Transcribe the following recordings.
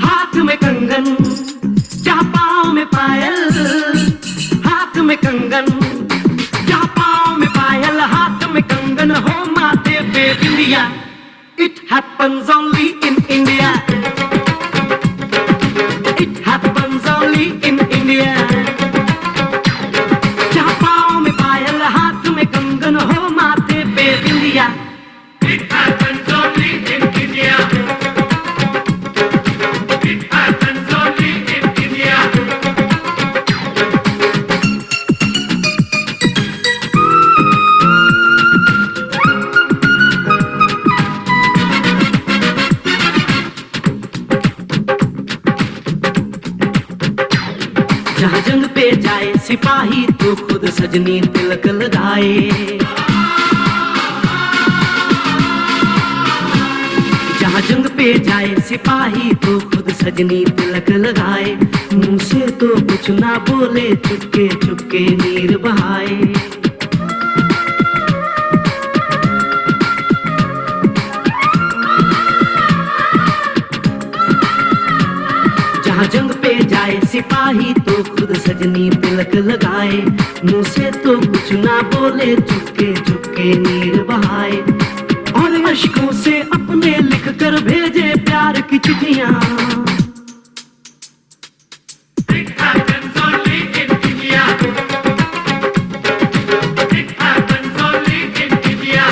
हाथ में कंगन, जहाँ पाँव में पायल। हाथ में कंगन, जहाँ पाँव में पायल, हाथ में कंगन हो माथे पे बिंदिया। It happens only in India. It happens only in India. जहाँ पाँव में पायल, हाथ में कंगन हो माथे पे बिंदिया। It happens only in India. It happens only in India. जहाँ जंग पे जाए सिपाही तो खुद सजनी तिलक लगाए। जहाँ जंग पे जाए सिपाही तो खुद सजनी तिलक लगाए। मुंह से तो कुछ ना बोले, चुपके चुपके नीर बहाए। जहाँ जंग पे जाए सिपाही तो खुद सजनी तिलक लगाए। मुंह से तो कुछ ना बोले, चुपके चुपके नीर बहाए। और अश्कों से अपने लिख कर भेजे प्यार की चिट्ठियां। It happens only in India. It happens only in India.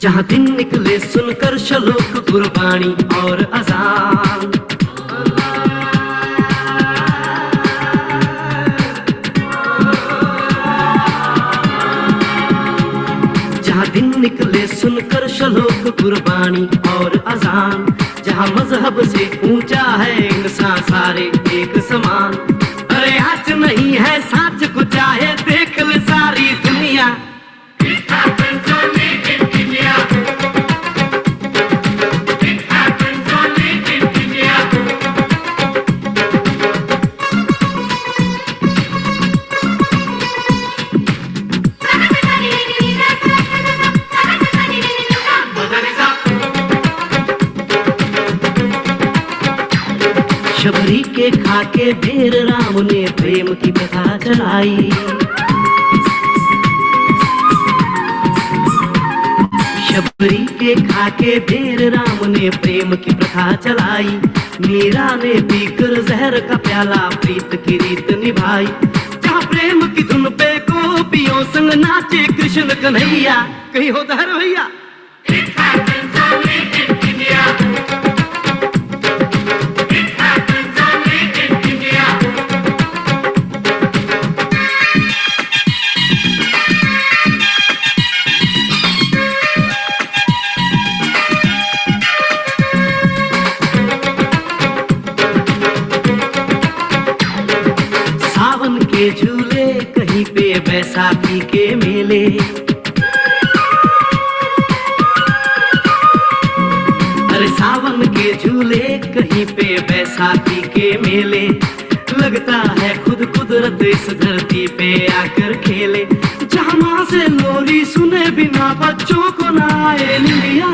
जहाँ दिन निकले सुनकर श्लोक गुरबाणी और अजान। जहाँ दिन निकले सुनकर श्लोक गुरबाणी और अजान। जहाँ मजहब से ऊंचा है इंसान सारे एक समान। अरे आज नहीं है साच को चाहे देख ले सारी दुनिया। It happens only in India. It happens only in India. Shabari के खाके ढेर राम ने प्रेम की कथा चलाई। शबरी के खाके ढेर राम ने प्रेम की प्रथा चलाई। मीरा ने पीकर जहर का प्याला प्रीत की रीत निभाई। जहाँ प्रेम की धुन पे गोपियों संग नाचे कृष्ण कन्हैया। कहीं होता है भैया। It happens only in India. It happens only in India. सावन के झूले कहीं पे बैसाखी के मेले। अरे सावन के झूले कहीं पे बैसाखी के मेले। लगता है खुद कुदरत इस धरती पे आकर खेले। जहाँ माँ से लोरी सुने बिना बच्चों को ना आए निंदिया।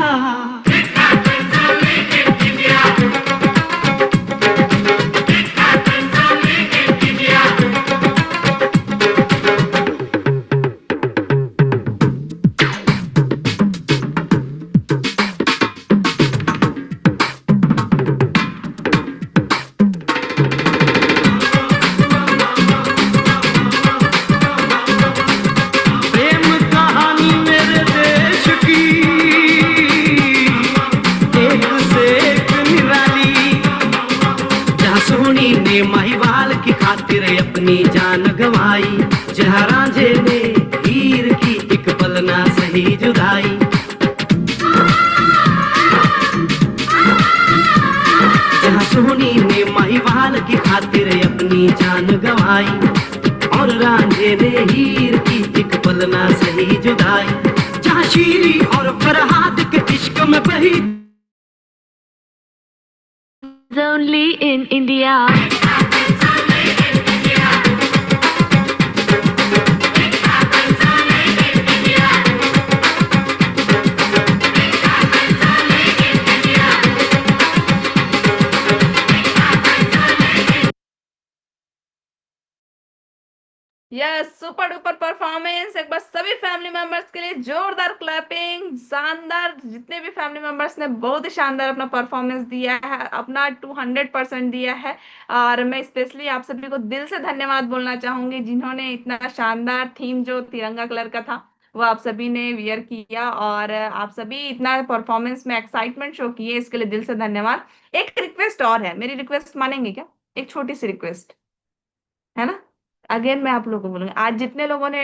महिवाल की खातिर अपनी जान गंवाई। जहाँ रांझे ने हीर की एक पल ना सही जुदाई। जहाँ सोनी ने महिवाल की खातिर अपनी जान गंवाई। और रांझे ने हीर की एक पल ना सही जुदाई। जहाँ शीरी और फरहाद के इश्क में बही only in India. Yes, super duper performance. एक बार सभी फैमिली मेंबर्स के लिए जोरदार क्लैपिंग। शानदार, जितने भी फैमिली मेंबर्स ने बहुत ही शानदार अपना परफॉर्मेंस दिया है, अपना 200% दिया है। और मैं स्पेशली आप सभी को दिल से धन्यवाद बोलना चाहूंगी, जिन्होंने इतना शानदार थीम जो तिरंगा कलर का था वो आप सभी ने वियर किया, और आप सभी इतना परफॉर्मेंस में एक्साइटमेंट शो किए, इसके लिए दिल से धन्यवाद। एक रिक्वेस्ट और है, मेरी रिक्वेस्ट मानेंगे क्या? एक छोटी सी रिक्वेस्ट है ना। अगेन मैं आप लोगों को बोलूंगी, आज जितने लोगों ने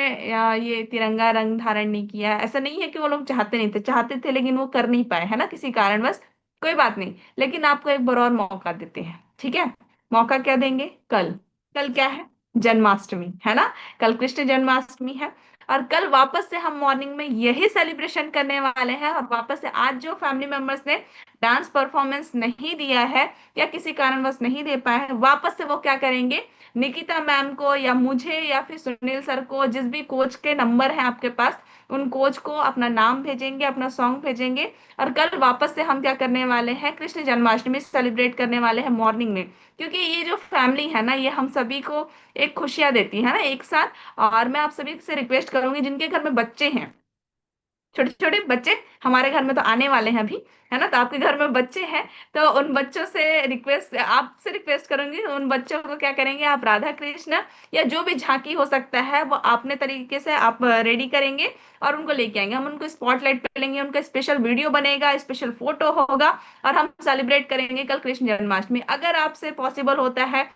ये तिरंगा रंग धारण नहीं किया, ऐसा नहीं है कि वो लोग चाहते नहीं थे, चाहते थे लेकिन वो कर नहीं पाए, है ना, किसी कारणवश। कोई बात नहीं, लेकिन आपको एक बार और मौका देते हैं, ठीक है। मौका क्या देंगे? कल। कल क्या है? जन्माष्टमी, है ना। कल कृष्ण जन्माष्टमी है, और कल वापस से हम मॉर्निंग में यही सेलिब्रेशन करने वाले हैं। और वापस से आज जो फैमिली मेंबर्स ने डांस परफॉर्मेंस नहीं दिया है या किसी कारणवश नहीं दे पाए हैं, वापस से वो क्या करेंगे, निकिता मैम को या मुझे या फिर सुनील सर को, जिस भी कोच के नंबर है आपके पास, उन कोच को अपना नाम भेजेंगे, अपना सॉन्ग भेजेंगे। और कल वापस से हम क्या करने वाले हैं, कृष्ण जन्माष्टमी सेलिब्रेट करने वाले हैं मॉर्निंग में। क्योंकि ये जो फैमिली है ना, ये हम सभी को एक खुशियां देती है ना एक साथ। और मैं आप सभी से रिक्वेस्ट करूंगी, जिनके घर में बच्चे हैं, छोटे छोटे बच्चे, हमारे घर में तो आने वाले हैं अभी, है ना, तो आपके घर में बच्चे हैं, तो उन बच्चों से रिक्वेस्ट, आपसे रिक्वेस्ट करूंगी, उन बच्चों को क्या करेंगे, आप राधा कृष्ण या जो भी झांकी हो सकता है वो अपने तरीके से आप रेडी करेंगे और उनको लेके आएंगे। हम उनको स्पॉटलाइट पे लेंगे, उनका स्पेशल वीडियो बनेगा, स्पेशल फोटो होगा, और हम सेलिब्रेट करेंगे कल कृष्ण जन्माष्टमी। अगर आपसे पॉसिबल होता है,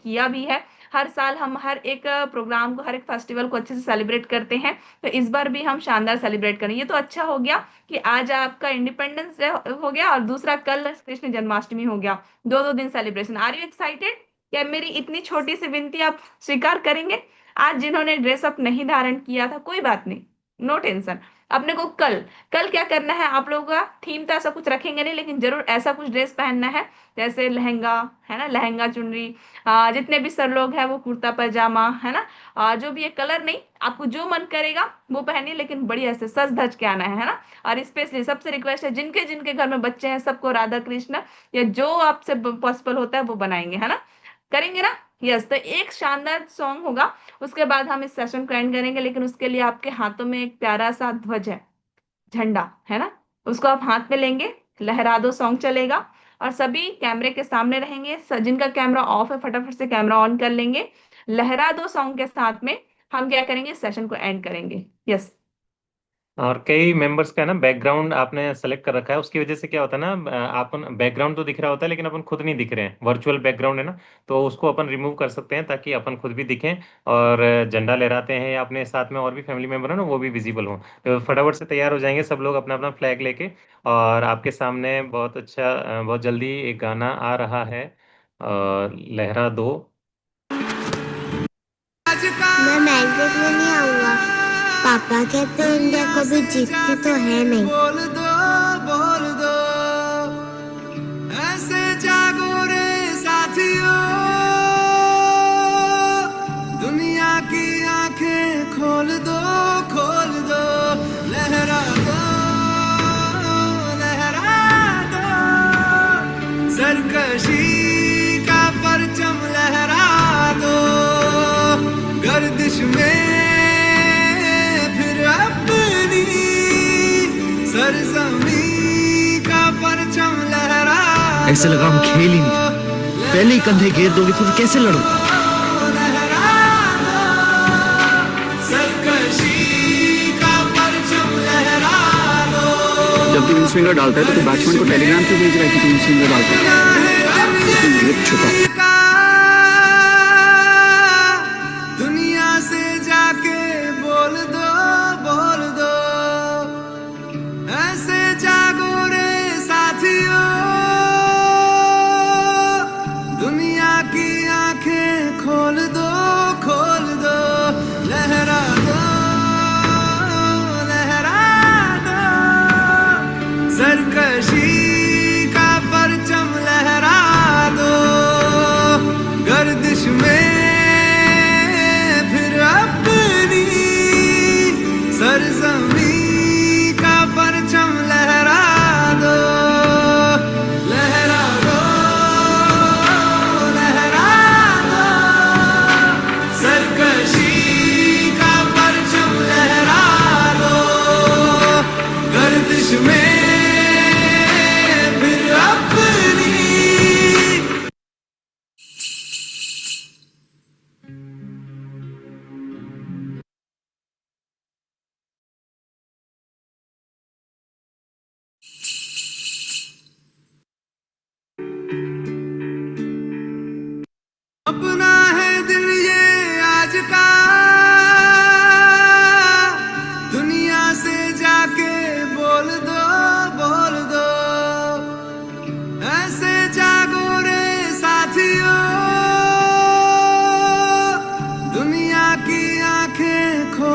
किया भी है। हर साल हम हर एक प्रोग्राम को, हर एक फेस्टिवल को अच्छे से सेलिब्रेट करते हैं, तो इस बार भी हम शानदार सेलिब्रेट करें। ये तो अच्छा हो गया कि आज आपका इंडिपेंडेंस डे हो गया, और दूसरा कल कृष्ण जन्माष्टमी हो गया। दो दो दिन सेलिब्रेशन। Are you excited? क्या मेरी इतनी छोटी सी विनती आप स्वीकार करेंगे? आज जिन्होंने ड्रेसअप नहीं धारण किया था, कोई बात नहीं, नो टेंशन। अपने को कल, कल क्या करना है, आप लोगों का थीम तो ऐसा कुछ रखेंगे नहीं, लेकिन जरूर ऐसा कुछ ड्रेस पहनना है, जैसे लहंगा, है ना, लहंगा चुनरी, जितने भी सर लोग हैं वो कुर्ता पैजामा, है ना। जो भी ये कलर नहीं, आपको जो मन करेगा वो पहनिए, लेकिन बढ़िया से सज धज के आना है ना। और स्पेशली सबसे रिक्वेस्ट है, जिनके जिनके घर में बच्चे हैं, सबको राधा कृष्ण या जो आपसे पॉसिबल होता है वो बनाएंगे, है ना, करेंगे ना। यस, तो एक शानदार सॉन्ग होगा, उसके बाद हम इस सेशन को एंड करेंगे। लेकिन उसके लिए आपके हाथों में एक प्यारा सा ध्वज है, झंडा, है ना, उसको आप हाथ में लेंगे, लहरा दो सॉन्ग चलेगा, और सभी कैमरे के सामने रहेंगे। जिनका कैमरा ऑफ है फटाफट से कैमरा ऑन कर लेंगे। लहरा दो सॉन्ग के साथ में हम क्या करेंगे, सेशन को एंड करेंगे। यस। और कई मेंबर्स का है ना बैकग्राउंड आपने सेलेक्ट कर रखा है, उसकी वजह से क्या होता है ना, अपन बैकग्राउंड तो दिख रहा होता है लेकिन अपन खुद नहीं दिख रहे हैं, वर्चुअल बैकग्राउंड है ना, तो उसको अपन रिमूव कर सकते हैं ताकि अपन खुद भी दिखें और झंडा लहराते हैं या अपने साथ में और भी फैमिली मेंबर है ना वो भी विजिबल हों। तो फटाफट से तैयार हो जाएंगे सब लोग अपना अपना फ्लैग लेके, और आपके सामने बहुत अच्छा बहुत जल्दी एक गाना आ रहा है, लहरा दो। मैं मैच देखने नहीं आऊंगा। पापा कहते हैं इंडिया कभी जीतती तो है नहीं। बोल दो ऐसे जागो रे साथियों, दुनिया की आंखें खोल दो, खोल दो, लहरा दो, लहरा दो, सरकशी का परचम लहरा दो, गर्दिश में फिर अपनी सरजमी का परचम लहरा दो। ऐसे लगा हम खेल ही नहीं, पहले ही कंधे घेर दोगे तो फिर कैसे लड़ो। जब तुम स्विंगर डालता है तो बैट्समैन को टेलीग्राम क्यों भेज रहा है कि तुम स्विंगर डालते हो? छुपा दुनिया से जाके बोल दो, बोल दो ऐसे जागो रे साथियों, दुनिया की आंखें खोल दो, खोल दो, लहरा दो,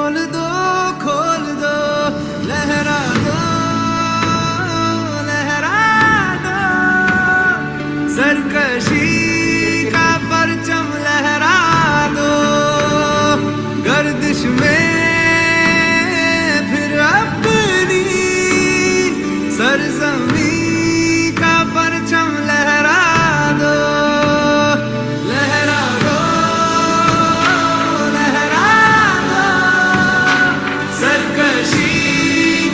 खोल दो लहरा दो सरकशी का परचम लहरा दो गर्दिश में फिर अपनी सरजमी का परचम लहरा दो लहरा दो सरकशी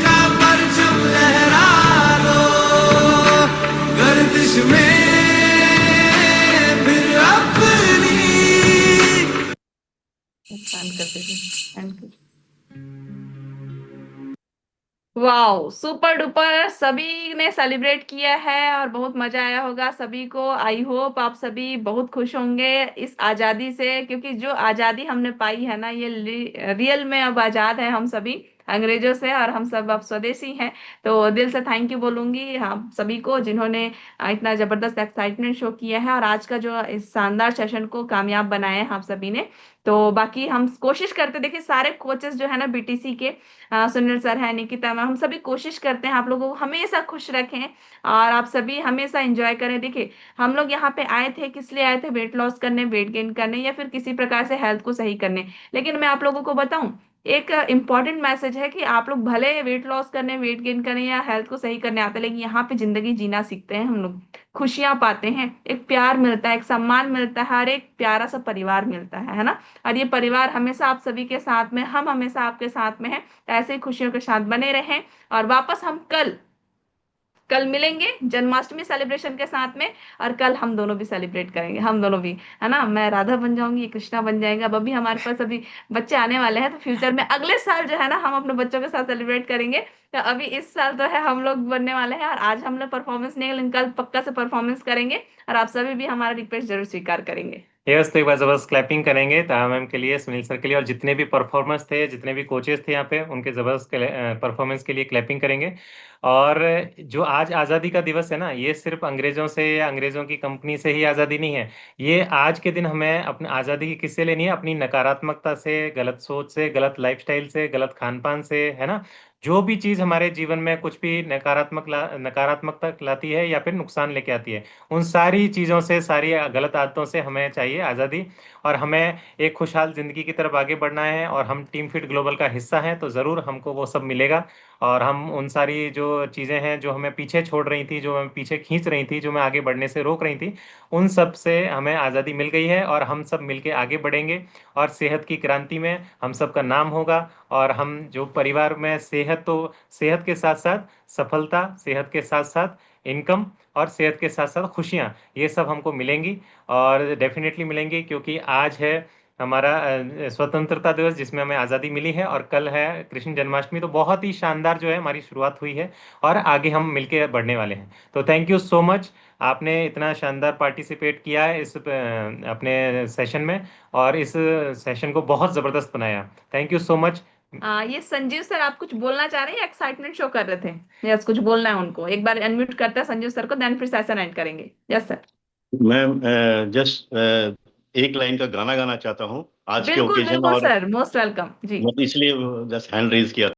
का परचम लहरा दो गर्दिश में वाओ, सुपर डुपर सभी ने सेलिब्रेट किया है और बहुत मजा आया होगा सभी को। आई होप आप सभी बहुत खुश होंगे इस आजादी से, क्योंकि जो आजादी हमने पाई है ना, ये रियल में अब आजाद है हम सभी अंग्रेजों से, और हम सब अब स्वदेशी हैं। तो दिल से थैंक यू बोलूंगी हम सभी को जिन्होंने इतना जबरदस्त एक्साइटमेंट शो किया है और आज का जो इस शानदार सेशन को कामयाब बनाया है आप सभी ने। तो बाकी हम कोशिश करते, देखिए सारे कोचेस जो है ना बीटीसी के, सुनील सर है, निकिता मैम, हम सभी कोशिश करते हैं आप लोगों को हमेशा खुश रखें और आप सभी हमेशा एंजॉय करें। देखिए हम लोग यहाँ पे आए थे, किस लिए आए थे? वेट लॉस करने, वेट गेन करने, या फिर किसी प्रकार से हेल्थ को सही करने। लेकिन मैं आप लोगों को बताऊं, एक इम्पॉर्टेंट मैसेज है कि आप लोग भले वेट लॉस करने, वेट गेन करने या हेल्थ को सही करने आते हैं, लेकिन यहाँ पे जिंदगी जीना सीखते हैं हम लोग, खुशियां पाते हैं, एक प्यार मिलता है, एक सम्मान मिलता है, हर एक प्यारा सा परिवार मिलता है ना। और ये परिवार हमेशा आप सभी के साथ में, हम हमेशा आपके साथ में हैं। ऐसे ही खुशियों के साथ बने रहें और वापस हम कल मिलेंगे जन्माष्टमी सेलिब्रेशन के साथ में, और कल हम दोनों भी सेलिब्रेट करेंगे, हम दोनों भी, है ना। मैं राधा बन जाऊंगी, कृष्णा बन जाएगा। अब अभी हमारे पास अभी बच्चे आने वाले हैं, तो फ्यूचर में अगले साल जो है ना हम अपने बच्चों के साथ सेलिब्रेट करेंगे। तो अभी इस साल तो है हम लोग बनने वाले हैं, और आज हम लोग परफॉर्मेंस नहीं, लेकिन कल पक्का से परफॉर्मेंस करेंगे और आप सभी भी हमारा रिक्वेस्ट जरूर स्वीकार करेंगे। यस, तो एक बार जबरदस्त क्लैपिंग करेंगे ताहा मैम के लिए, सुनील सर के लिए, और जितने भी परफॉर्मर्स थे, जितने भी कोचेस थे यहाँ पे, उनके जबरदस्त परफॉर्मेंस के लिए क्लैपिंग करेंगे। और जो आज आज़ादी का दिवस है ना, ये सिर्फ अंग्रेजों से या अंग्रेजों की कंपनी से ही आज़ादी नहीं है। ये आज के दिन हमें अपनी आज़ादी की किससे लेनी है? अपनी नकारात्मकता से, गलत सोच से, गलत लाइफस्टाइल से, गलत खान पान से, है ना। जो भी चीज़ हमारे जीवन में कुछ भी नकारात्मकता लाती है या फिर नुकसान लेके आती है, उन सारी चीज़ों से, सारी गलत आदतों से हमें चाहिए आज़ादी। और हमें एक खुशहाल ज़िंदगी की तरफ आगे बढ़ना है, और हम टीम फिट ग्लोबल का हिस्सा हैं, तो ज़रूर हमको वो सब मिलेगा। और हम उन सारी जो चीज़ें हैं जो हमें पीछे छोड़ रही थी, जो हमें पीछे खींच रही थी, जो हमें आगे बढ़ने से रोक रही थी, उन सब से हमें आज़ादी मिल गई है, और हम सब मिलके आगे बढ़ेंगे। और सेहत की क्रांति में हम सबका नाम होगा। और हम जो परिवार में सेहत, तो सेहत के साथ साथ सफलता, सेहत के साथ साथ इनकम, और सेहत के साथ साथ खुशियाँ, ये सब हमको मिलेंगी, और डेफिनेटली मिलेंगी, क्योंकि आज है हमारा स्वतंत्रता दिवस, जिसमें हमें आज़ादी मिली है, और कल है कृष्ण जन्माष्टमी। तो बहुत ही शानदार जो है हमारी शुरुआत हुई है, और आगे हम मिलके बढ़ने वाले हैं। तो थैंक यू सो मच, आपने इतना शानदार पार्टिसिपेट किया है इस अपने सेशन में, और इस सेशन को बहुत ज़बरदस्त बनाया। Thank you so much. ये संजीव सर, आप कुछ बोलना चाह रहे हैं? एक्साइटमेंट शो कर रहे थे, यस, कुछ बोलना है उनको? एक बार अनम्यूट करते हैं संजीव सर को, देन फिर सेशन एंड करेंगे। Yes sir. मैं जस्ट एक लाइन का गाना गाना चाहता हूँ आज के बिल्कुल ओकेजन, बिल्कुल और सर, मोस्ट वेलकम जी। इसलिए जस्ट हैंड रेज किया।